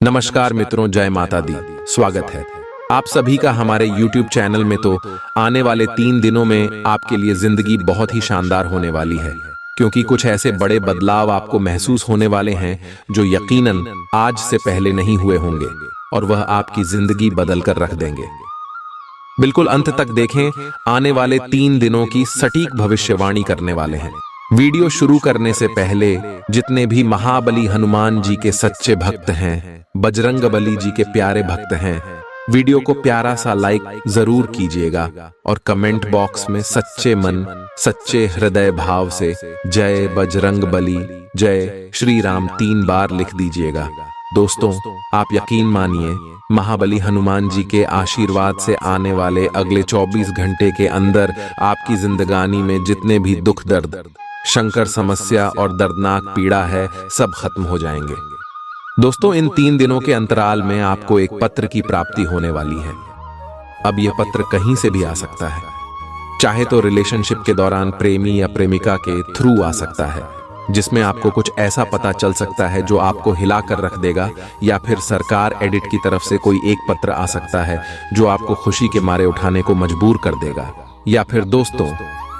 नमस्कार मित्रों, जय माता दी। स्वागत है आप सभी का हमारे YouTube चैनल में। तो आने वाले 3 दिनों में आपके लिए जिंदगी बहुत ही शानदार होने वाली है, क्योंकि कुछ ऐसे बड़े बदलाव आपको महसूस होने वाले हैं जो यकीनन आज से पहले नहीं हुए होंगे, और वह आपकी जिंदगी बदल कर रख देंगे। बिल्कुल अंत तक देखें, आने वाले 3 दिनों की सटीक भविष्यवाणी करने वाले हैं। वीडियो शुरू करने से पहले जितने भी महाबली हनुमान जी के सच्चे भक्त हैं, बजरंगबली जी के प्यारे भक्त हैं, वीडियो को प्यारा सा लाइक जरूर कीजिएगा और कमेंट बॉक्स में सच्चे मन सच्चे हृदय भाव से जय बजरंगबली, जय श्री राम 3 बार लिख दीजिएगा। दोस्तों, आप यकीन मानिए, महाबली हनुमान जी के आशीर्वाद से आने वाले अगले 24 घंटे के अंदर आपकी जिंदगानी में जितने भी दुख दर्द, शंकर समस्या और दर्दनाक पीड़ा है, सब खत्म हो जाएंगे। दोस्तों, इन 3 दिनों के अंतराल में आपको एक पत्र की प्राप्ति होने वाली है। अब यह पत्र कहीं से भी आ सकता है, चाहे तो रिलेशनशिप के दौरान प्रेमी या प्रेमिका के थ्रू आ सकता है, जिसमें आपको कुछ ऐसा पता चल सकता है जो आपको हिला कर रख देगा, या फिर सरकार एडिट की तरफ से कोई एक पत्र आ सकता है जो आपको खुशी के मारे उठाने को मजबूर कर देगा, या फिर दोस्तों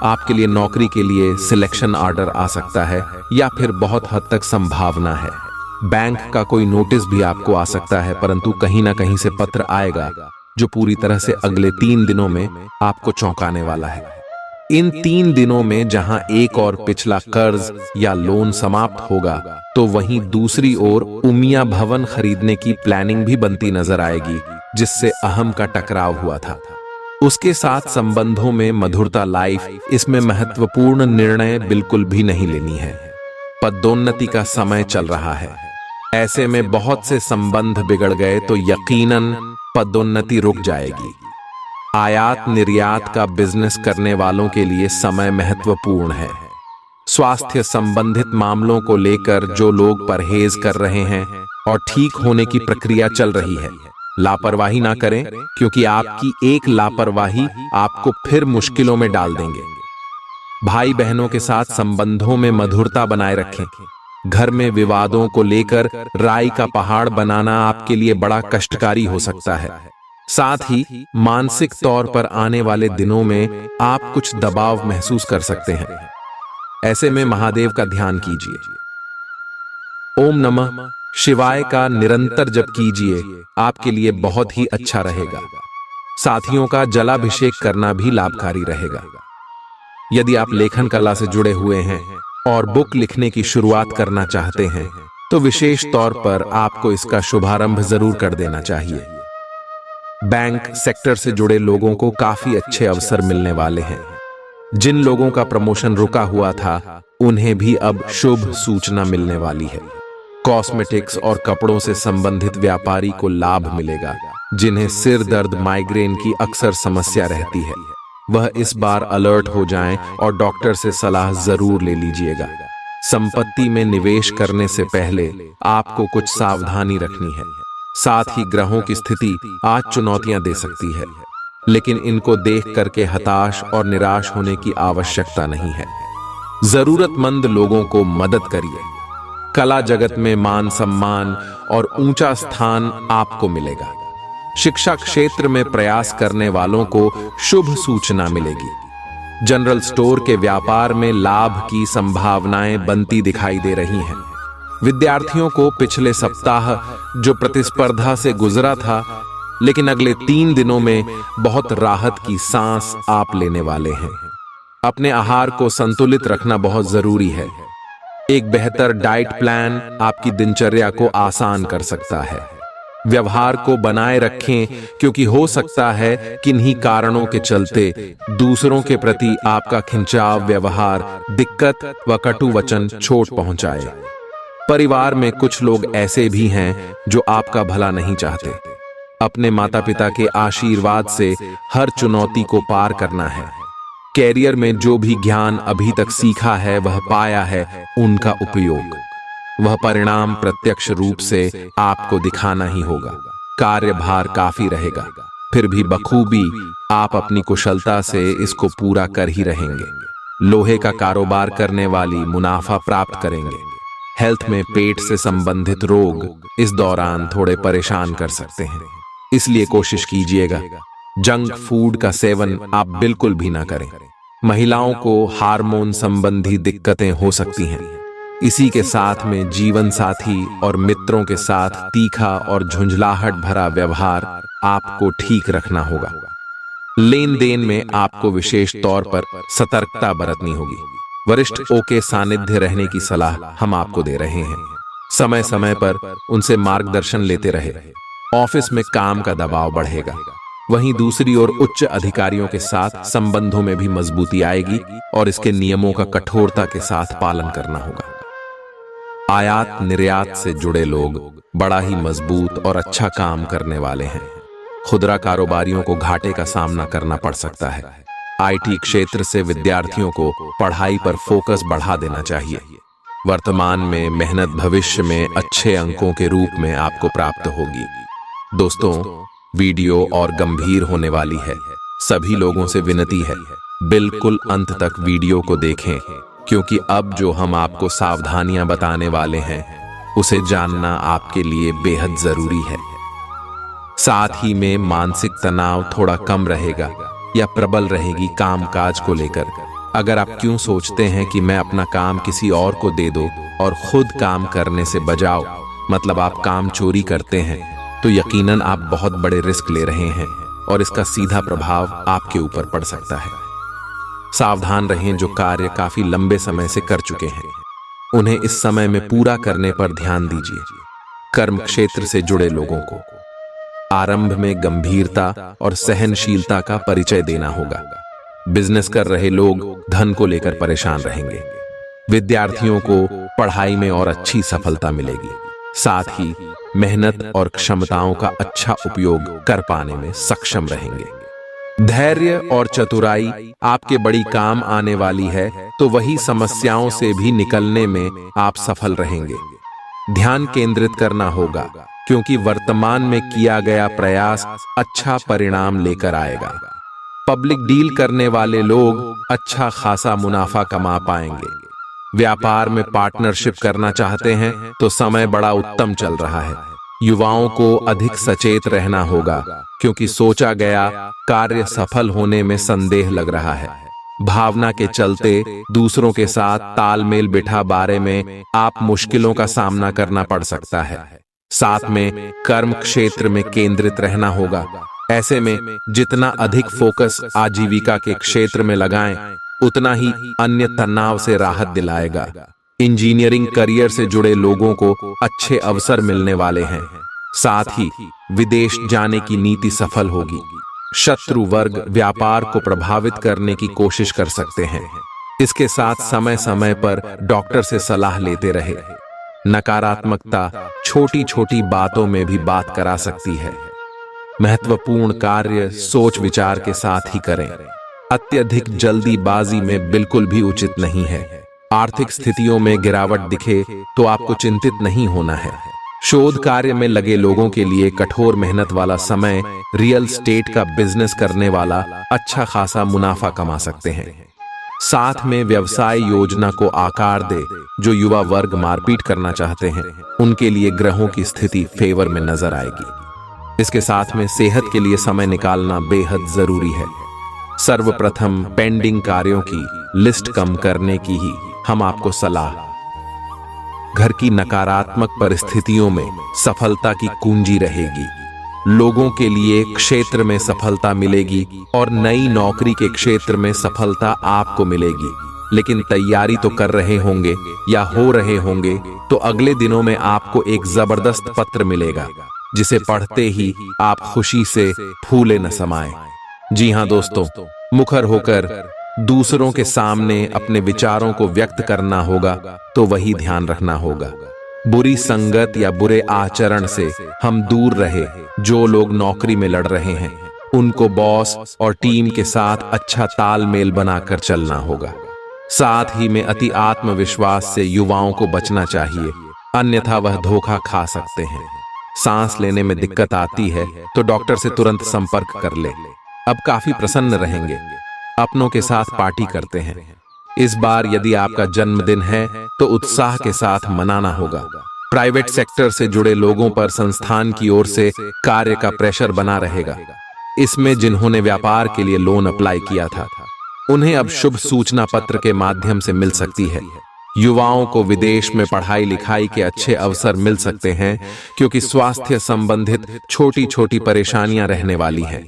आपके लिए नौकरी के लिए सिलेक्शन ऑर्डर आ सकता है, या फिर बहुत हद तक संभावना है बैंक का कोई नोटिस भी आपको आ सकता है। परंतु कहीं ना कहीं से पत्र आएगा जो पूरी तरह से अगले 3 दिनों में आपको चौंकाने वाला है। इन 3 दिनों में जहां एक और पिछला कर्ज या लोन समाप्त होगा, तो वहीं दूसरी ओर उमिया भवन खरीदने की प्लानिंग भी बनती नजर आएगी, जिससे अहम का टकराव हुआ था। उसके साथ संबंधों में मधुरता लाइफ, इसमें महत्वपूर्ण निर्णय बिल्कुल भी नहीं लेनी है। पदोन्नति का समय चल रहा है, ऐसे में बहुत से संबंध बिगड़ गए तो यकीनन पदोन्नति रुक जाएगी। आयात निर्यात का बिजनेस करने वालों के लिए समय महत्वपूर्ण है। स्वास्थ्य संबंधित मामलों को लेकर जो लोग परहेज कर रहे हैं और ठीक होने की प्रक्रिया चल रही है, लापरवाही ना करें, क्योंकि आपकी एक लापरवाही आपको फिर मुश्किलों में डाल देंगे। भाई बहनों के साथ संबंधों में मधुरता बनाए रखें। घर में विवादों को लेकर राई का पहाड़ बनाना आपके लिए बड़ा कष्टकारी हो सकता है। साथ ही मानसिक तौर पर आने वाले दिनों में आप कुछ दबाव महसूस कर सकते हैं। ऐसे में महादेव का ध्यान कीजिए। ओम नमः शिवाय का निरंतर जप कीजिए, आपके लिए बहुत ही अच्छा रहेगा। साथियों का जलाभिषेक करना भी लाभकारी रहेगा। यदि आप लेखन कला से जुड़े हुए हैं और बुक लिखने की शुरुआत करना चाहते हैं, तो विशेष तौर पर आपको इसका शुभारंभ जरूर कर देना चाहिए। बैंक सेक्टर से जुड़े लोगों को काफी अच्छे अवसर मिलने वाले हैं। जिन लोगों का प्रमोशन रुका हुआ था, उन्हें भी अब शुभ सूचना मिलने वाली है। कॉस्मेटिक्स और कपड़ों से संबंधित व्यापारी को लाभ मिलेगा। जिन्हें सिर दर्द, माइग्रेन की अक्सर समस्या रहती है, वह इस बार अलर्ट हो जाएं और डॉक्टर से सलाह जरूर ले लीजिएगा। संपत्ति में निवेश करने से पहले आपको कुछ सावधानी रखनी है। साथ ही ग्रहों की स्थिति आज चुनौतियां दे सकती है, लेकिन इनको देख करके हताश और निराश होने की आवश्यकता नहीं है। जरूरतमंद लोगों को मदद करिए। कला जगत में मान सम्मान और ऊंचा स्थान आपको मिलेगा। शिक्षा क्षेत्र में प्रयास करने वालों को शुभ सूचना मिलेगी। जनरल स्टोर के व्यापार में लाभ की संभावनाएं बनती दिखाई दे रही हैं। विद्यार्थियों को पिछले सप्ताह जो प्रतिस्पर्धा से गुजरा था, लेकिन अगले 3 दिनों में बहुत राहत की सांस आप लेने वाले हैं। अपने आहार को संतुलित रखना बहुत जरूरी है। एक बेहतर डाइट प्लान आपकी दिनचर्या को आसान कर सकता है। व्यवहार को बनाए रखें, क्योंकि हो सकता है किन्हीं कारणों के चलते दूसरों के प्रति आपका खिंचाव व्यवहार दिक्कत व कटु वचन चोट पहुंचाए। परिवार में कुछ लोग ऐसे भी हैं जो आपका भला नहीं चाहते। अपने माता पिता के आशीर्वाद से हर चुनौती को पार करना है। कैरियर में जो भी ज्ञान अभी तक सीखा है, वह पाया है, उनका उपयोग, वह परिणाम प्रत्यक्ष रूप से आपको दिखाना ही होगा। कार्यभार काफी रहेगा, फिर भी बखूबी आप अपनी कुशलता से इसको पूरा कर ही रहेंगे। लोहे का कारोबार करने वाली मुनाफा प्राप्त करेंगे। हेल्थ में पेट से संबंधित रोग इस दौरान थोड़े परेशान कर सकते हैं, इसलिए कोशिश कीजिएगा जंक फूड का सेवन आप बिल्कुल भी ना करें। महिलाओं को हार्मोन संबंधी दिक्कतें हो सकती हैं। इसी के साथ में जीवन साथी और मित्रों के साथ तीखा और झुंझलाहट भरा व्यवहार आपको ठीक रखना होगा। लेन देन में आपको विशेष तौर पर सतर्कता बरतनी होगी। वरिष्ठों के सानिध्य रहने की सलाह हम आपको दे रहे हैं। समय समय पर उनसे मार्गदर्शन लेते रहे। ऑफिस में काम का दबाव बढ़ेगा, वहीं दूसरी ओर उच्च अधिकारियों के साथ संबंधों में भी मजबूती आएगी और इसके नियमों का कठोरता के साथ पालन करना होगा। आयात निर्यात से जुड़े लोग बड़ा ही मजबूत और अच्छा काम करने वाले हैं। खुदरा कारोबारियों को घाटे का सामना करना पड़ सकता है। आईटी क्षेत्र से विद्यार्थियों को पढ़ाई पर फोकस बढ़ा देना चाहिए। वर्तमान में मेहनत भविष्य में अच्छे अंकों के रूप में आपको प्राप्त होगी। दोस्तों, वीडियो और गंभीर होने वाली है। सभी लोगों से विनती है बिल्कुल अंत तक वीडियो को देखें, क्योंकि अब जो हम आपको सावधानियां बताने वाले हैं उसे जानना आपके लिए बेहद जरूरी है। साथ ही में मानसिक तनाव थोड़ा कम रहेगा या प्रबल रहेगी कामकाज को लेकर। अगर आप क्यों सोचते हैं कि मैं अपना काम किसी और को दे दो और खुद काम करने से बजाओ, मतलब आप काम चोरी करते हैं, तो यकीनन आप बहुत बड़े रिस्क ले रहे हैं और इसका सीधा प्रभाव आपके ऊपर पड़ सकता है। सावधान रहें, जो कार्य काफी लंबे समय से कर चुके हैं उन्हें इस समय में पूरा करने पर ध्यान दीजिए। कर्म क्षेत्र से जुड़े लोगों को आरंभ में गंभीरता और सहनशीलता का परिचय देना होगा। बिजनेस कर रहे लोग धन को लेकर परेशान रहेंगे। विद्यार्थियों को पढ़ाई में और अच्छी सफलता मिलेगी। साथ ही मेहनत और क्षमताओं का अच्छा उपयोग कर पाने में सक्षम रहेंगे। धैर्य और चतुराई आपके बड़ी काम आने वाली है, तो वही समस्याओं से भी निकलने में आप सफल रहेंगे। ध्यान केंद्रित करना होगा, क्योंकि वर्तमान में किया गया प्रयास अच्छा परिणाम लेकर आएगा। पब्लिक डील करने वाले लोग अच्छा खासा मुनाफा कमा पाएंगे। व्यापार में पार्टनरशिप करना चाहते हैं तो समय बड़ा उत्तम चल रहा है। युवाओं को अधिक सचेत रहना होगा, क्योंकि सोचा गया कार्य सफल होने में संदेह लग रहा है। भावना के चलते दूसरों के साथ तालमेल बिठा बारे में आप मुश्किलों का सामना करना पड़ सकता है। साथ में कर्म क्षेत्र में केंद्रित रहना होगा। ऐसे में जितना अधिक फोकस आजीविका के क्षेत्र में लगाएं, उतना ही अन्य तनाव से राहत दिलाएगा। इंजीनियरिंग करियर से जुड़े लोगों को अच्छे अवसर मिलने वाले हैं। साथ ही विदेश जाने की नीति सफल होगी। शत्रु वर्ग व्यापार को प्रभावित करने की कोशिश कर सकते हैं। इसके साथ समय समय पर डॉक्टर से सलाह लेते रहे। नकारात्मकता छोटी छोटी बातों में भी बात करा सकती है। महत्वपूर्ण कार्य सोच विचार के साथ ही करें। अत्यधिक जल्दीबाजी में बिल्कुल भी उचित नहीं है। आर्थिक स्थितियों में गिरावट दिखे तो आपको चिंतित नहीं होना है। शोध कार्य में लगे लोगों के लिए कठोर मेहनत वाला समय। रियल एस्टेट का बिजनेस करने वाला अच्छा खासा मुनाफा कमा सकते हैं। साथ में व्यवसाय योजना को आकार दे। जो युवा वर्ग मारपीट करना चाहते हैं उनके लिए ग्रहों की स्थिति फेवर में नजर आएगी। इसके साथ में सेहत के लिए समय निकालना बेहद जरूरी है। सर्वप्रथम पेंडिंग कार्यों की लिस्ट कम करने की ही हम आपको सलाह। घर की नकारात्मक परिस्थितियों में सफलता की कुंजी रहेगी। लोगों के लिए क्षेत्र में सफलता मिलेगी और नई नौकरी के क्षेत्र में सफलता आपको मिलेगी। लेकिन तैयारी तो कर रहे होंगे या हो रहे होंगे, तो अगले दिनों में आपको एक जबरदस्त पत्र मिलेगा, जिसे पढ़ते ही आप खुशी से फूले न समाएं। जी हाँ दोस्तों, मुखर होकर दूसरों के सामने अपने विचारों को व्यक्त करना होगा, तो वही ध्यान रखना होगा। बुरी संगत या बुरे आचरण से हम दूर रहे। जो लोग नौकरी में लड़ रहे हैं उनको बॉस और टीम के साथ अच्छा तालमेल बनाकर चलना होगा। साथ ही में अति आत्मविश्वास से युवाओं को बचना चाहिए, अन्यथा वह धोखा खा सकते हैं। सांस लेने में दिक्कत आती है तो डॉक्टर से तुरंत संपर्क कर ले। अब काफी प्रसन्न रहेंगे। अपनों के साथ पार्टी करते हैं। इस बार यदि आपका जन्मदिन है तो उत्साह के साथ मनाना होगा। प्राइवेट सेक्टर से जुड़े लोगों पर संस्थान की ओर से कार्य का प्रेशर बना रहेगा। इसमें जिन्होंने व्यापार के लिए लोन अप्लाई किया था उन्हें अब शुभ सूचना पत्र के माध्यम से मिल सकती है। युवाओं को विदेश में पढ़ाई लिखाई के अच्छे अवसर मिल सकते हैं क्योंकि स्वास्थ्य संबंधित छोटी छोटी परेशानियां रहने वाली हैं।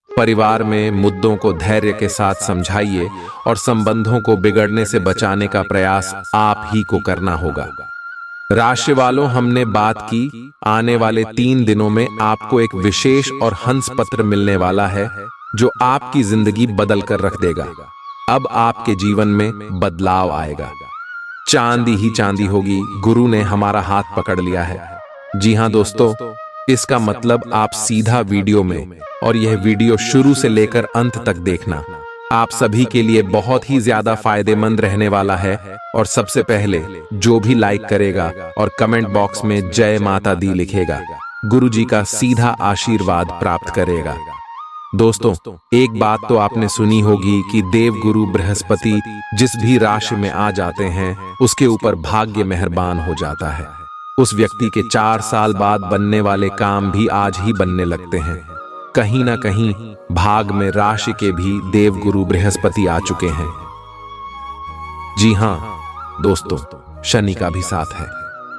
परिवार में मुद्दों को धैर्य के साथ समझाइए और संबंधों को बिगड़ने से बचाने का प्रयास आप ही को करना होगा। राशि वालों, हमने बात की आने वाले 3 दिनों में आपको एक विशेष और हंस पत्र मिलने वाला है जो आपकी जिंदगी बदल कर रख देगा। अब आपके जीवन में बदलाव आएगा। चांदी ही चांदी होगी। गुरु ने हमारा हाथ पकड़ लिया है। जी हां दोस्तों, इसका मतलब आप सीधा वीडियो में, और यह वीडियो शुरू से लेकर अंत तक देखना। आप सभी के लिए बहुत ही ज्यादा फायदेमंद रहने वाला है। और सबसे पहले जो भी लाइक करेगा और कमेंट बॉक्स में जय माता दी लिखेगा, गुरु जी का सीधा आशीर्वाद प्राप्त करेगा। दोस्तों, एक बात तो आपने सुनी होगी कि देव गुरु बृहस्पति जिस भी राशि में आ जाते हैं उसके ऊपर भाग्य मेहरबान हो जाता है। उस व्यक्ति के 4 साल बाद बनने वाले काम भी आज ही बनने लगते हैं। कहीं ना कहीं भाग में राशि के भी देव गुरु बृहस्पति आ चुके हैं। जी हां दोस्तों, शनि का भी साथ है।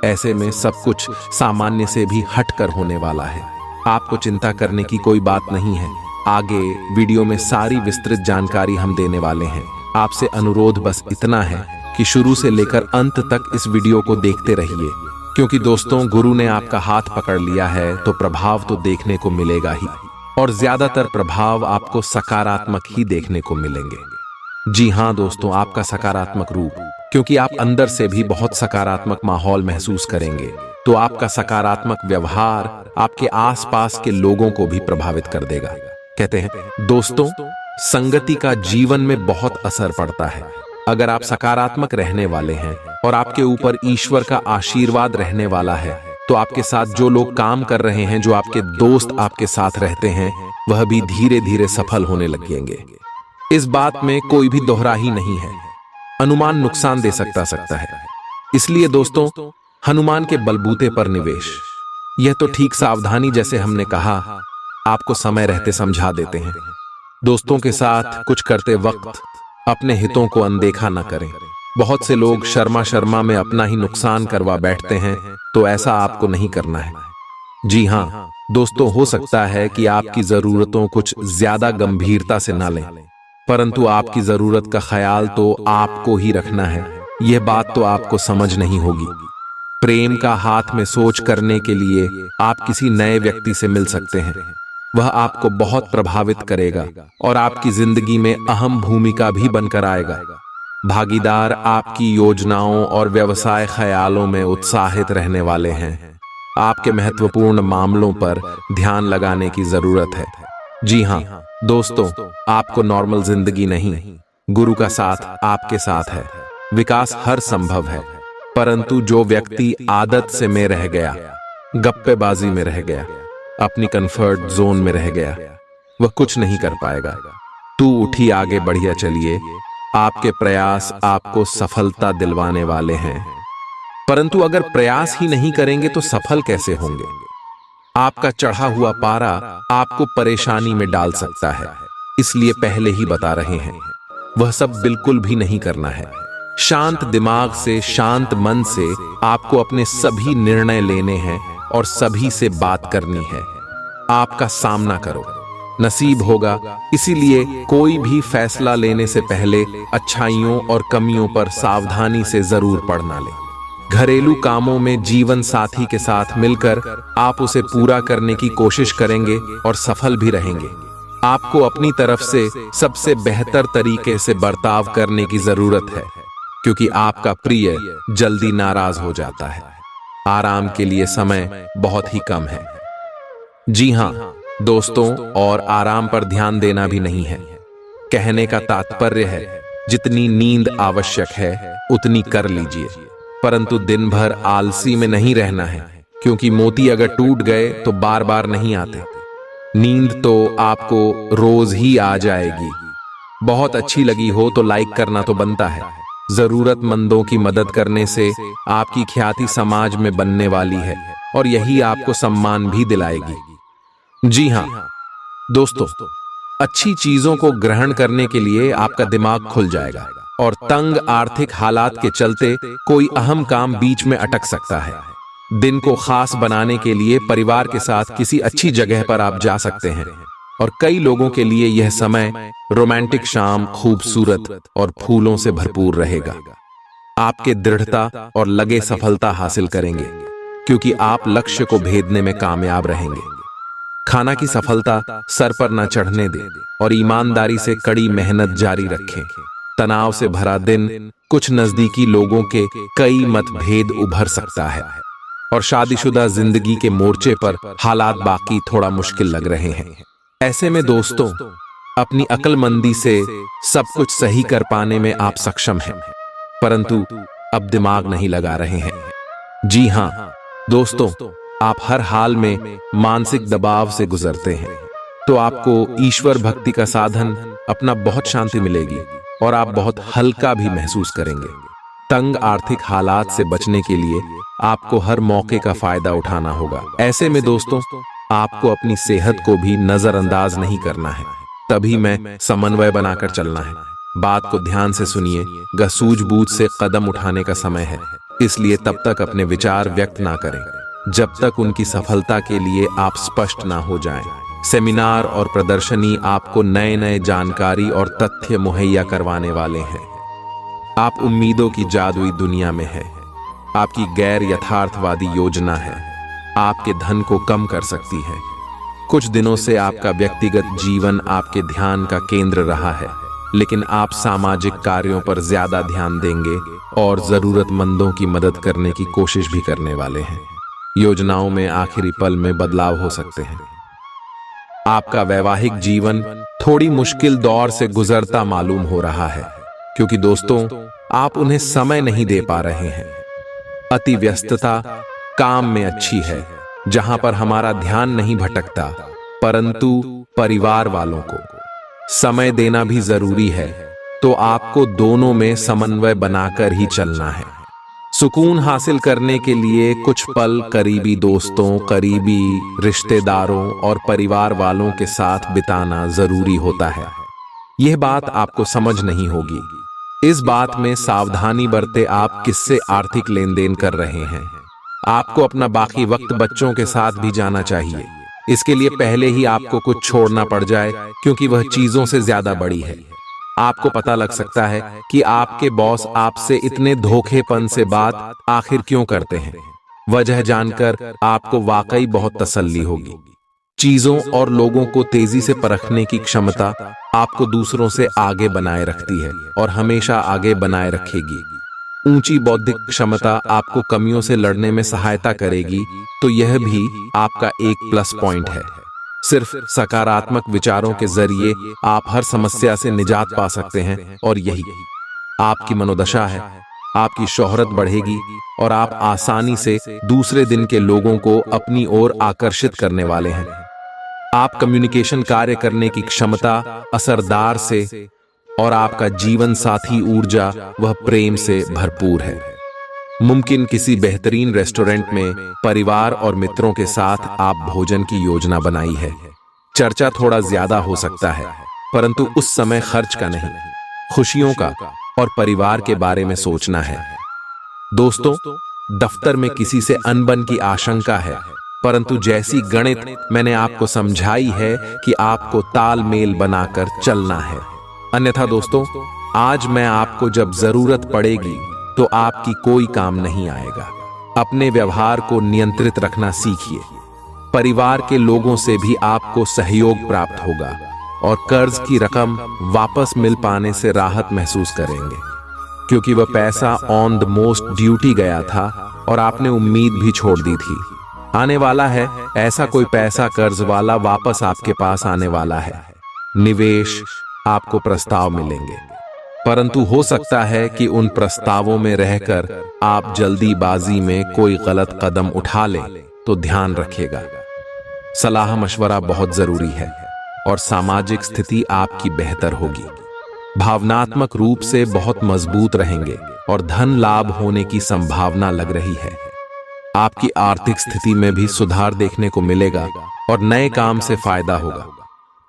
ऐसे में सब कुछ सामान्य से भी हटकर होने वाला है। आपको चिंता करने की कोई बात नहीं है। आगे वीडियो में सारी विस्तृत जानकारी हम देने वाले हैं। आपसे अनुरोध बस इतना है कि शुरू से लेकर अंत तक इस वीडियो को देखते रहिए, क्योंकि दोस्तों गुरु ने आपका हाथ पकड़ लिया है तो प्रभाव तो देखने को मिलेगा ही, और ज्यादातर प्रभाव आपको सकारात्मक ही देखने को मिलेंगे। जी हां दोस्तों, आपका सकारात्मक रूप, क्योंकि आप अंदर से भी बहुत सकारात्मक माहौल महसूस करेंगे, तो आपका सकारात्मक व्यवहार आपके आसपास के लोगों को भी प्रभावित कर देगा। कहते हैं दोस्तों, संगति का जीवन में बहुत असर पड़ता है। अगर आप सकारात्मक रहने वाले हैं और आपके ऊपर ईश्वर का आशीर्वाद रहने वाला है, तो आपके साथ जो लोग काम कर रहे हैं, जो आपके दोस्त आपके साथ रहते हैं, वह भी धीरे धीरे सफल होने लगेंगे। इस बात में कोई भी दोहरा ही नहीं है। अनुमान नुकसान दे सकता है। इसलिए दोस्तों, हनुमान के बलबूते पर निवेश, यह तो ठीक सावधानी जैसे हमने कहा, आपको समय रहते समझा देते हैं। दोस्तों के साथ कुछ करते वक्त अपने हितों को अनदेखा न करें। बहुत से लोग शर्मा में अपना ही नुकसान करवा बैठते हैं, तो ऐसा आपको नहीं करना है। जी हां दोस्तों, हो सकता है कि आपकी जरूरतों कुछ ज्यादा गंभीरता से ना लें, परंतु आपकी जरूरत का ख्याल तो आपको ही रखना है। यह बात तो आपको समझ नहीं होगी। प्रेम का हाथ में सोच करने के लिए आप किसी नए व्यक्ति से मिल सकते हैं। वह आपको बहुत प्रभावित करेगा और आपकी जिंदगी में अहम भूमिका भी बनकर आएगा। भागीदार आपकी योजनाओं और व्यवसाय ख्यालों में उत्साहित रहने वाले हैं। आपके महत्वपूर्ण मामलों पर ध्यान लगाने की जरूरत है। जी हां दोस्तों, आपको नॉर्मल जिंदगी नहीं, गुरु का साथ आपके साथ है। विकास हर संभव है, परंतु जो व्यक्ति आदत से में रह गया, गप्पेबाजी में रह गया, अपनी कंफर्ट जोन में रह गया, वह कुछ नहीं कर पाएगा। तू उठी आगे बढ़िया चलिए। आपके प्रयास आपको सफलता दिलवाने वाले हैं, परंतु अगर प्रयास ही नहीं करेंगे तो सफल कैसे होंगे? आपका चढ़ा हुआ पारा आपको परेशानी में डाल सकता है, इसलिए पहले ही बता रहे हैं, वह सब बिल्कुल भी नहीं करना है। शांत दिमाग से, शांत मन से आपको अपने सभी निर्णय लेने हैं और सभी से बात करनी है। आपका सामना करो, नसीब होगा। इसीलिए कोई भी फैसला लेने से पहले अच्छाइयों और कमियों पर सावधानी से जरूर पढ़ना लें। घरेलू कामों में जीवन साथी के साथ मिलकर आप उसे पूरा करने की कोशिश करेंगे और सफल भी रहेंगे। आपको अपनी तरफ से सबसे बेहतर तरीके से बर्ताव करने की जरूरत है, क्योंकि आपका प्रिय जल्दी नाराज हो जाता है। आराम के लिए समय बहुत ही कम है। जी हां दोस्तों, और आराम पर ध्यान देना भी नहीं है। कहने का तात्पर्य है, जितनी नींद आवश्यक है उतनी कर लीजिए, परंतु दिन भर आलसी में नहीं रहना है, क्योंकि मोती अगर टूट गए तो बार बार नहीं आते। नींद तो आपको रोज ही आ जाएगी। बहुत अच्छी लगी हो तो लाइक करना तो बनता है। जरूरतमंदों की मदद करने से आपकी ख्याति समाज में बनने वाली है और यही आपको सम्मान भी दिलाएगी। जी हाँ दोस्तों, अच्छी चीजों को ग्रहण करने के लिए आपका दिमाग खुल जाएगा और तंग आर्थिक हालात के चलते कोई अहम काम बीच में अटक सकता है। दिन को खास बनाने के लिए परिवार के साथ किसी अच्छी जगह पर आप जा सकते हैं और कई लोगों के लिए यह समय रोमांटिक शाम, खूबसूरत और फूलों से भरपूर रहेगा। आपके दृढ़ता और लगे सफलता हासिल करेंगे क्योंकि आप लक्ष्य को भेदने में कामयाब रहेंगे। खाना की सफलता सर पर न चढ़ने दें और ईमानदारी से कड़ी मेहनत जारी रखें। तनाव से भरा दिन, कुछ नजदीकी लोगों के कई मतभेद उभर सकता है और शादीशुदा जिंदगी के मोर्चे पर हालात बाकी थोड़ा मुश्किल लग रहे हैं। ऐसे में दोस्तों, अपनी अक्लमंदी से सब कुछ सही कर पाने में आप सक्षम हैं, परंतु अब दिमाग नहीं लगा रहे हैं। जी हाँ दोस्तों, आप हर हाल में मानसिक दबाव से गुजरते हैं, तो आपको ईश्वर भक्ति का साधन अपना बहुत शांति मिलेगी और आप बहुत हल्का भी महसूस करेंगे। तंग आर्थिक हालात से बचने के लिए आपको हर मौके का फायदा उठाना होगा। ऐसे में दोस्तों, आपको अपनी सेहत को भी नजरअंदाज नहीं करना है, तभी मैं समन्वय बनाकर चलना है। बात को ध्यान से सुनिए। सूझबूझ से कदम उठाने का समय है, इसलिए तब तक अपने विचार व्यक्त ना करें जब तक उनकी सफलता के लिए आप स्पष्ट ना हो जाएं। सेमिनार और प्रदर्शनी आपको नए नए जानकारी और तथ्य मुहैया करवाने वाले हैं। आप उम्मीदों की जादुई दुनिया में हैं। आपकी गैर यथार्थवादी योजना है आपके धन को कम कर सकती है। कुछ दिनों से आपका व्यक्तिगत जीवन आपके ध्यान का केंद्र रहा है, लेकिन आप सामाजिक कार्यों पर ज्यादा ध्यान देंगे और जरूरतमंदों की मदद करने की कोशिश भी करने वाले हैं। योजनाओं में आखिरी पल में बदलाव हो सकते हैं। आपका वैवाहिक जीवन थोड़ी मुश्किल दौर से गुजरता मालूम हो रहा है, क्योंकि दोस्तों, आप उन्हें समय नहीं दे पा रहे हैं। अति व्यस्तता काम में अच्छी है, जहां पर हमारा ध्यान नहीं भटकता, परंतु परिवार वालों को समय देना भी जरूरी है, तो आपको दोनों में समन्वय बनाकर ही चलना है। सुकून हासिल करने के लिए कुछ पल करीबी दोस्तों, करीबी रिश्तेदारों और परिवार वालों के साथ बिताना जरूरी होता है। यह बात आपको समझ नहीं होगी। इस बात में सावधानी बरते आप किससे आर्थिक लेन देन कर रहे हैं। आपको अपना बाकी वक्त बच्चों के साथ भी जाना चाहिए। इसके लिए पहले ही आपको कुछ छोड़ना पड़ जाए, क्योंकि वह चीजों से ज्यादा बड़ी है। आपको पता लग सकता है कि आपके बॉस आपसे इतने धोखेपन से बात आखिर क्यों करते हैं। वजह जानकर आपको वाकई बहुत तसल्ली होगी। चीजों और लोगों को तेजी से परखने की क्षमता आपको दूसरों से आगे बनाए रखती है और हमेशा आगे बनाए रखेगी। ऊंची बौद्धिक क्षमता आपको कमियों से लड़ने में सहायता करेगी, तो यह भी आपका एक प्लस पॉइंट है। सिर्फ सकारात्मक विचारों के जरिए आप हर समस्या से निजात पा सकते हैं और यही आपकी मनोदशा है। आपकी शोहरत बढ़ेगी और आप आसानी से दूसरे दिन के लोगों को अपनी ओर आकर्षित करने वाले हैं। आप कम्युनिकेशन कार्य करने की क्षमता असरदार से और आपका जीवन साथी ऊर्जा वह प्रेम से भरपूर है। मुमकिन किसी बेहतरीन रेस्टोरेंट में परिवार और मित्रों के साथ आप भोजन की योजना बनाई है। चर्चा थोड़ा ज्यादा हो सकता है, परंतु उस समय खर्च का नहीं, खुशियों का और परिवार के बारे में सोचना है। दोस्तों, दफ्तर में किसी से अनबन की आशंका है, परंतु जैसी गणित मैंने आपको समझाई है कि आपको तालमेल बनाकर चलना है। अन्यथा दोस्तों, आज मैं आपको जब जरूरत पड़ेगी तो आपकी कोई काम नहीं आएगा। अपने व्यवहार को नियंत्रित रखना सीखिए। परिवार के लोगों से भी आपको सहयोग प्राप्त होगा और कर्ज की रकम वापस मिल पाने से राहत महसूस करेंगे, क्योंकि वह पैसा ऑन द मोस्ट ड्यूटी गया था और आपने उम्मीद भी छोड़ दी थी। आने वाला है ऐसा कोई पैसा कर्ज वाला वापस आपके पास आने वाला है। निवेश आपको प्रस्ताव मिलेंगे, परंतु हो सकता है कि उन प्रस्तावों में रहकर आप जल्दीबाजी में कोई गलत कदम उठा लें, तो ध्यान रखिएगा। सलाह मशवरा बहुत जरूरी है और सामाजिक स्थिति आपकी बेहतर होगी। भावनात्मक रूप से बहुत मजबूत रहेंगे और धन लाभ होने की संभावना लग रही है। आपकी आर्थिक स्थिति में भी सुधार देखने को मिलेगा और नए काम से फायदा होगा।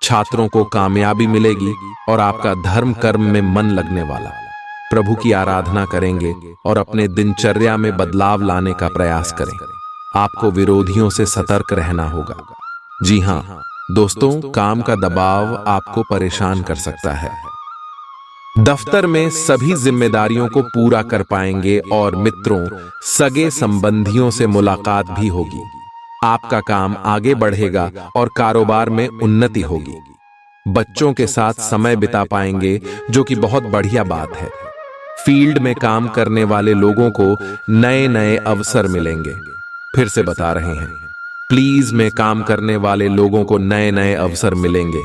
छात्रों को कामयाबी मिलेगी और आपका धर्म कर्म में मन लगने वाला। प्रभु की आराधना करेंगे और अपने दिनचर्या में बदलाव लाने का प्रयास करें। आपको विरोधियों से सतर्क रहना होगा। जी हाँ दोस्तों, काम का दबाव आपको परेशान कर सकता है। दफ्तर में सभी जिम्मेदारियों को पूरा कर पाएंगे और मित्रों, सगे संबंधियों से मुलाकात भी होगी। आपका काम आगे बढ़ेगा और कारोबार में उन्नति होगी। बच्चों के साथ समय बिता पाएंगे, जो कि बहुत बढ़िया बात है। फील्ड में काम करने वाले लोगों को नए नए अवसर मिलेंगे। फिर से बता रहे हैं, प्लीज में काम करने वाले लोगों को नए नए अवसर मिलेंगे।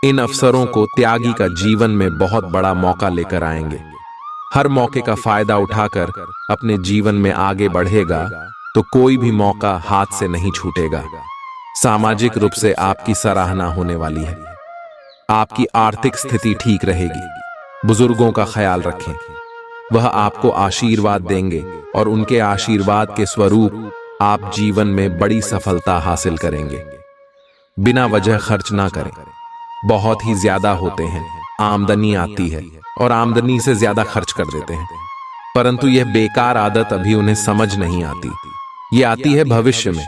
इन अवसरों को त्यागी का जीवन में बहुत बड़ा मौका लेकर आएंगे। हर मौके का फायदा उठाकर अपने जीवन में आगे बढ़ेगा तो कोई भी मौका हाथ से नहीं छूटेगा। सामाजिक रूप से आपकी सराहना होने वाली है। आपकी आर्थिक स्थिति ठीक रहेगी। बुजुर्गों का ख्याल रखें, वह आपको आशीर्वाद देंगे और उनके आशीर्वाद के स्वरूप आप जीवन में बड़ी सफलता हासिल करेंगे। बिना वजह खर्च ना करें। बहुत ही ज्यादा होते हैं, आमदनी आती है और आमदनी से ज्यादा खर्च कर देते हैं, परंतु यह बेकार आदत अभी उन्हें समझ नहीं आती। ये आती है भविष्य में,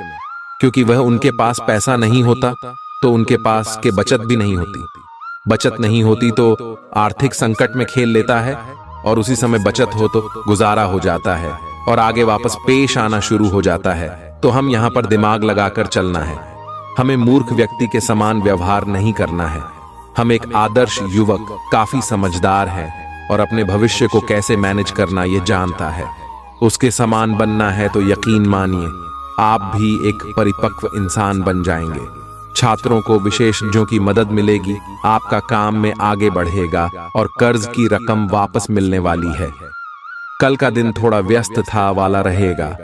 क्योंकि वह उनके पास पैसा नहीं होता तो उनके पास के बचत भी नहीं होती। बचत नहीं होती तो आर्थिक संकट में खेल लेता है और उसी समय बचत हो तो गुजारा हो जाता है और आगे वापस पेश आना शुरू हो जाता है। तो हम यहाँ पर दिमाग लगाकर चलना है। हमें मूर्ख व्यक्ति के समान व्यवहार नहीं करना है। हम एक आदर्श युवक काफी समझदार है और अपने भविष्य को कैसे मैनेज करना ये जानता है। उसके समान बनना है तो यकीन मानिए आप भी एक परिपक्व इंसान बन जाएंगे। छात्रों को विशेषज्ञों की मदद मिलेगी। आपका काम में आगे बढ़ेगा और कर्ज की रकम वापस मिलने वाली है। कल का दिन थोड़ा व्यस्त था वाला रहेगा।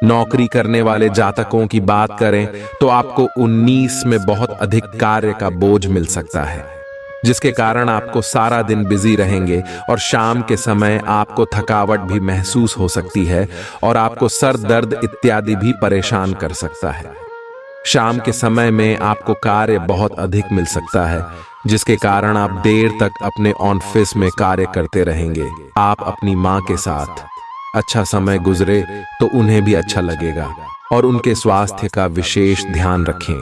नौकरी करने वाले जातकों की बात करें तो आपको 19 में बहुत अधिक कार्य का बोझ मिल सकता है, जिसके कारण आपको सारा दिन बिजी रहेंगे और शाम के समय आपको थकावट भी महसूस हो सकती है और आपको सर दर्द इत्यादि भी परेशान कर सकता है। शाम के समय में आपको कार्य बहुत अधिक मिल सकता है, जिसके कारण आप देर तक अपने ऑफिस में कार्य करते रहेंगे। आप अपनी माँ के साथ अच्छा समय गुजरे तो उन्हें भी अच्छा लगेगा और उनके स्वास्थ्य का विशेष ध्यान रखें।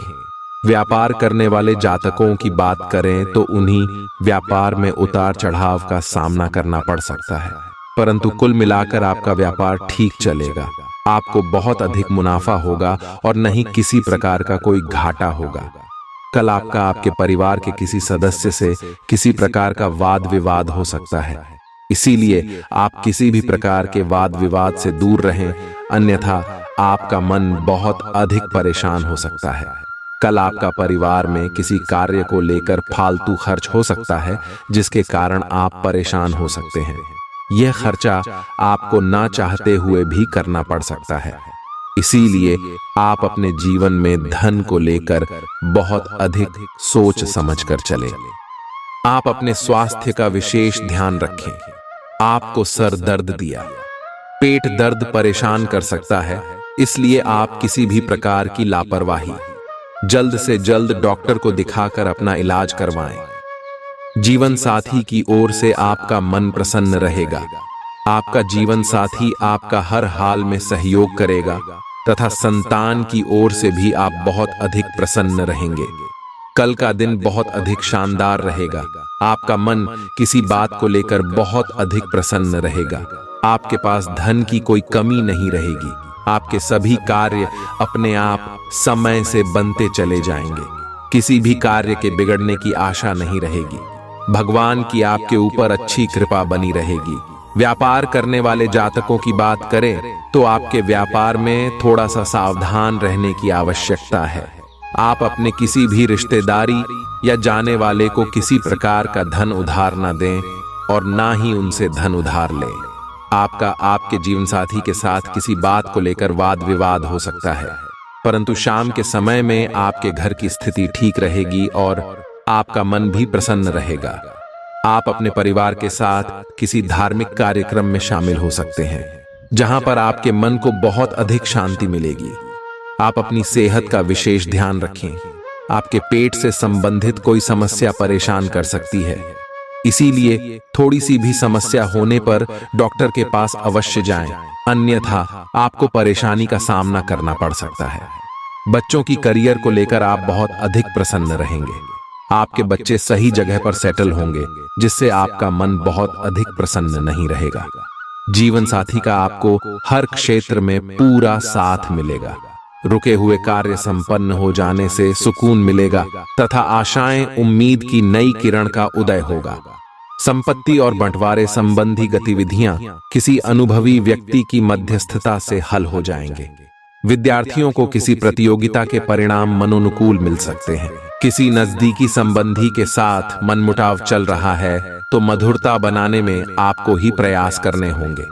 व्यापार करने वाले जातकों की बात करें तो उन्हीं व्यापार में उतार चढ़ाव का सामना करना पड़ सकता है, परंतु कुल मिलाकर आपका व्यापार ठीक चलेगा। आपको बहुत अधिक मुनाफा होगा और नहीं किसी प्रकार का कोई घाटा होगा। कल आपका आपके परिवार के किसी सदस्य से किसी प्रकार का वाद विवाद हो सकता है, इसीलिए आप किसी भी प्रकार के वाद विवाद से दूर रहें, अन्यथा आपका मन बहुत अधिक परेशान हो सकता है। कल आपका परिवार में किसी कार्य को लेकर फालतू खर्च हो सकता है, जिसके कारण आप परेशान हो सकते हैं। यह खर्चा आपको ना चाहते हुए भी करना पड़ सकता है, इसीलिए आप अपने जीवन में धन को लेकर बहुत अधिक सोच समझकर चलें। आप अपने स्वास्थ्य का विशेष ध्यान रखें। आपको सर दर्द दिया, पेट दर्द परेशान कर सकता है, इसलिए आप किसी भी प्रकार की लापरवाही जल्द से जल्द डॉक्टर को दिखाकर अपना इलाज करवाएं। जीवन साथी की ओर से आपका मन प्रसन्न रहेगा। आपका जीवन साथी आपका हर हाल में सहयोग करेगा तथा संतान की ओर से भी आप बहुत अधिक प्रसन्न रहेंगे। कल का दिन बहुत अधिक शानदार रहेगा। आपका मन किसी बात को लेकर बहुत अधिक प्रसन्न रहेगा। आपके पास धन की कोई कमी नहीं रहेगी। आपके सभी कार्य अपने आप समय से बनते चले जाएंगे। किसी भी कार्य के बिगड़ने की आशा नहीं रहेगी। भगवान की आपके ऊपर अच्छी कृपा बनी रहेगी। व्यापार करने वाले जातकों की बात करें तो आपके व्यापार में थोड़ा सा सावधान रहने की आवश्यकता है। आप अपने किसी भी रिश्तेदारी या जाने वाले को किसी प्रकार का धन उधार न दें और ना ही उनसे धन उधार लें। आपका आपके जीवन साथी के साथ किसी बात को लेकर वाद विवाद हो सकता है, परंतु शाम के समय में आपके घर की स्थिति ठीक रहेगी और आपका मन भी प्रसन्न रहेगा। आप अपने परिवार के साथ किसी धार्मिक कार्यक्रम में शामिल हो सकते हैं, जहां पर आपके मन को बहुत अधिक शांति मिलेगी। आप अपनी सेहत का विशेष ध्यान रखें। आपके पेट से संबंधित कोई समस्या परेशान कर सकती है, इसीलिए थोड़ी सी भी समस्या होने पर डॉक्टर के पास अवश्य जाएं, अन्यथा आपको परेशानी का सामना करना पड़ सकता है। बच्चों की करियर को लेकर आप बहुत अधिक प्रसन्न रहेंगे। आपके बच्चे सही जगह पर सेटल होंगे, जिससे आपका मन बहुत अधिक प्रसन्न नहीं रहेगा। जीवन साथी का आपको हर क्षेत्र में पूरा साथ मिलेगा। रुके हुए कार्य संपन्न हो जाने से सुकून मिलेगा तथा आशाएं, उम्मीद की नई किरण का उदय होगा। संपत्ति और बंटवारे संबंधी गतिविधियां किसी अनुभवी व्यक्ति की मध्यस्थता से हल हो जाएंगे। विद्यार्थियों को किसी प्रतियोगिता के परिणाम मनोनुकूल मिल सकते हैं। किसी नजदीकी संबंधी के साथ मनमुटाव चल रहा है तो मधुरता बनाने में आपको ही प्रयास करने होंगे।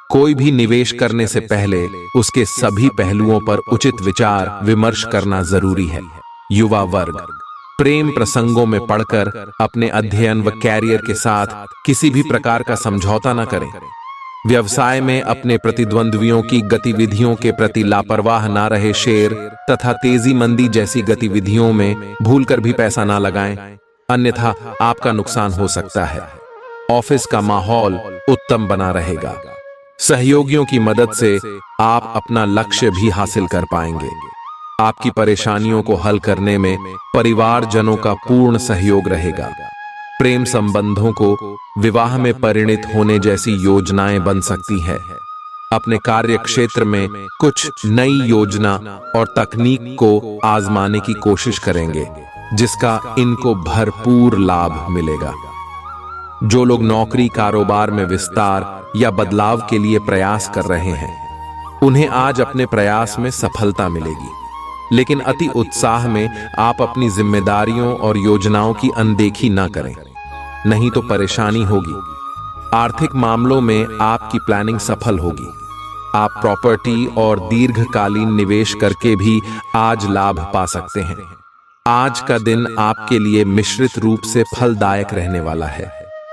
कोई भी निवेश करने से पहले उसके सभी पहलुओं पर उचित विचार विमर्श करना जरूरी है। युवा वर्ग, प्रेम प्रसंगों में पड़कर अपने अध्ययन व कैरियर के साथ किसी भी प्रकार का समझौता न करें। व्यवसाय में अपने प्रतिद्वंद्वियों की गतिविधियों के प्रति लापरवाह ना रहे शेर तथा तेजी मंदी जैसी गतिविधियों में भूलकर भी पैसा ना लगाएं, अन्यथा आपका नुकसान हो सकता है। ऑफिस का माहौल उत्तम बना रहेगा। सहयोगियों की मदद से आप अपना लक्ष्य भी हासिल कर पाएंगे। आपकी परेशानियों को हल करने में परिवारजनों का पूर्ण सहयोग रहेगा। प्रेम संबंधों को विवाह में परिणित होने जैसी योजनाएं बन सकती हैं। अपने कार्य क्षेत्र में कुछ नई योजना और तकनीक को आजमाने की कोशिश करेंगे, जिसका इनको भरपूर लाभ मिलेगा। जो लोग नौकरी कारोबार में विस्तार या बदलाव के लिए प्रयास कर रहे हैं, उन्हें आज अपने प्रयास में सफलता मिलेगी। लेकिन अति उत्साह में आप अपनी जिम्मेदारियों और योजनाओं की अनदेखी ना करें, नहीं तो परेशानी होगी। आर्थिक मामलों में आपकी प्लानिंग सफल होगी। आप प्रॉपर्टी और दीर्घकालीन निवेश करके भी आज लाभ पा सकते हैं। आज का दिन आपके लिए मिश्रित रूप से फलदायक रहने वाला है।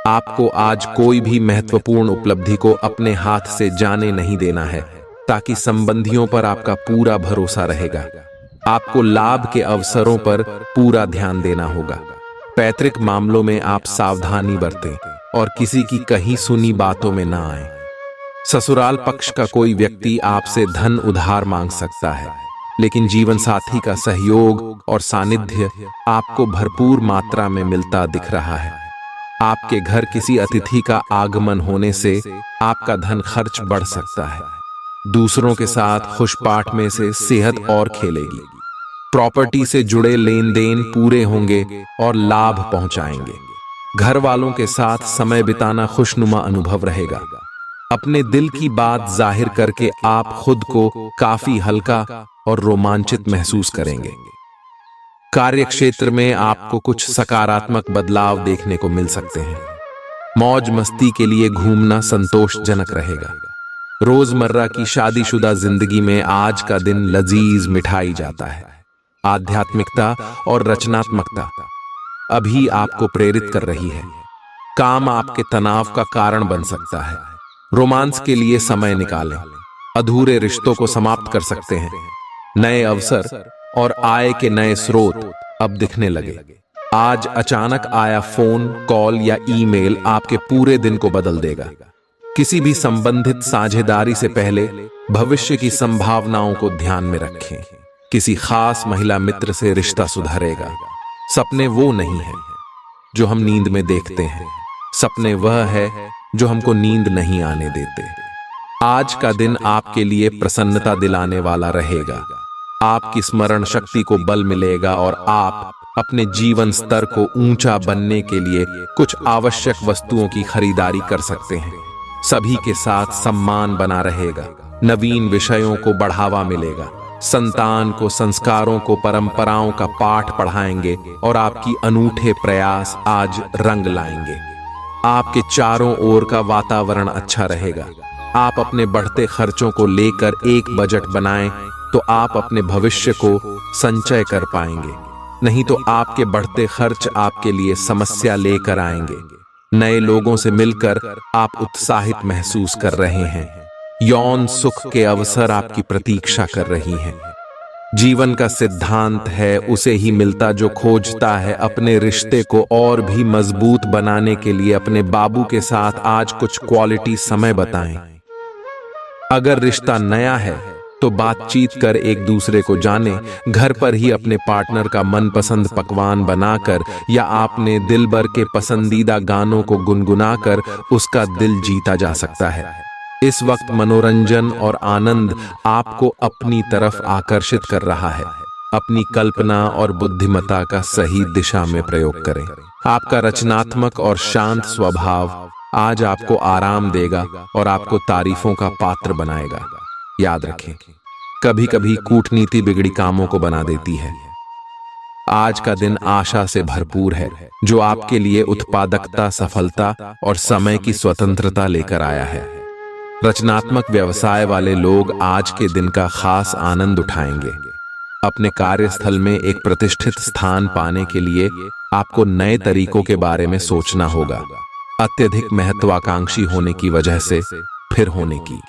आपको आज कोई भी महत्वपूर्ण उपलब्धि को अपने हाथ से जाने नहीं देना है, ताकि संबंधियों पर आपका पूरा भरोसा रहेगा। आपको लाभ के अवसरों पर पूरा ध्यान देना होगा। पैतृक मामलों में आप सावधानी बरतें और किसी की कही सुनी बातों में ना आएं। ससुराल पक्ष का कोई व्यक्ति आपसे धन उधार मांग सकता है, लेकिन जीवन साथी का सहयोग और सानिध्य आपको भरपूर मात्रा में मिलता दिख रहा है। आपके घर किसी अतिथि का आगमन होने से आपका धन खर्च बढ़ सकता है। दूसरों के साथ खुशपाठ में से सेहत और खेलेगी। प्रॉपर्टी से जुड़े लेन देन पूरे होंगे और लाभ पहुंचाएंगे। घर वालों के साथ समय बिताना खुशनुमा अनुभव रहेगा। अपने दिल की बात जाहिर करके आप खुद को काफी हल्का और रोमांचित महसूस करेंगे। कार्य क्षेत्र में आपको कुछ सकारात्मक बदलाव देखने को मिल सकते हैं। मौज मस्ती के लिए घूमना संतोषजनक रहेगा। रोजमर्रा की शादीशुदा जिंदगी में आज का दिन लजीज मिठाई जाता है। आध्यात्मिकता और रचनात्मकता अभी आपको प्रेरित कर रही है। काम आपके तनाव का कारण बन सकता है। रोमांस के लिए समय निकालें। अधूरे रिश्तों को समाप्त कर सकते हैं। नए अवसर और आय के नए स्रोत अब दिखने लगे। आज अचानक आया फोन कॉल या ईमेल आपके पूरे दिन को बदल देगा। किसी भी संबंधित साझेदारी से पहले भविष्य की संभावनाओं को ध्यान में रखें। किसी खास महिला मित्र से रिश्ता सुधरेगा। सपने वो नहीं है जो हम नींद में देखते हैं, सपने वह है जो हमको नींद नहीं आने देते। आज का दिन आपके लिए प्रसन्नता दिलाने वाला रहेगा। आपकी स्मरण शक्ति को बल मिलेगा और आप अपने जीवन स्तर को ऊंचा बनने के लिए कुछ आवश्यक वस्तुओं की खरीदारी कर सकते हैं। सभी के साथ सम्मान बना रहेगा। नवीन विषयों को बढ़ावा मिलेगा। संतान को संस्कारों को परंपराओं का पाठ पढ़ाएंगे और आपकी अनूठे प्रयास आज रंग लाएंगे। आपके चारों ओर का वातावरण अच्छा रहेगा। आप अपने बढ़ते खर्चों को लेकर एक बजट बनाएं तो आप अपने भविष्य को संचय कर पाएंगे, नहीं तो आपके बढ़ते खर्च आपके लिए समस्या लेकर आएंगे। नए लोगों से मिलकर आप उत्साहित महसूस कर रहे हैं। यौन सुख के अवसर आपकी प्रतीक्षा कर रही हैं। जीवन का सिद्धांत है उसे ही मिलता जो खोजता है। अपने रिश्ते को और भी मजबूत बनाने के लिए अपने बाबू के साथ आज कुछ क्वालिटी समय बिताएं। अगर रिश्ता नया है तो बातचीत कर एक दूसरे को जाने। घर पर ही अपने पार्टनर का मनपसंद पकवान बनाकर या आपने दिल भर के पसंदीदा गानों को गुनगुनाकर उसका दिल जीता जा सकता है। इस वक्त मनोरंजन और आनंद आपको अपनी तरफ आकर्षित कर रहा है। अपनी कल्पना और बुद्धिमत्ता का सही दिशा में प्रयोग करें। आपका रचनात्मक और शांत स्वभाव आज आपको आराम देगा और आपको तारीफों का पात्र बनाएगा। याद रखें, कभी कभी कूटनीति बिगड़ी कामों को बना देती है। आज का दिन आशा से भरपूर है जो आपके लिए उत्पादकता, सफलता और समय की स्वतंत्रता लेकर आया है। रचनात्मक व्यवसाय वाले लोग आज के दिन का खास आनंद उठाएंगे। अपने कार्यस्थल में एक प्रतिष्ठित स्थान पाने के लिए आपको नए तरीकों के बारे में सोचना होगा। अत्यधिक महत्वाकांक्षी होने की वजह से फिर होने की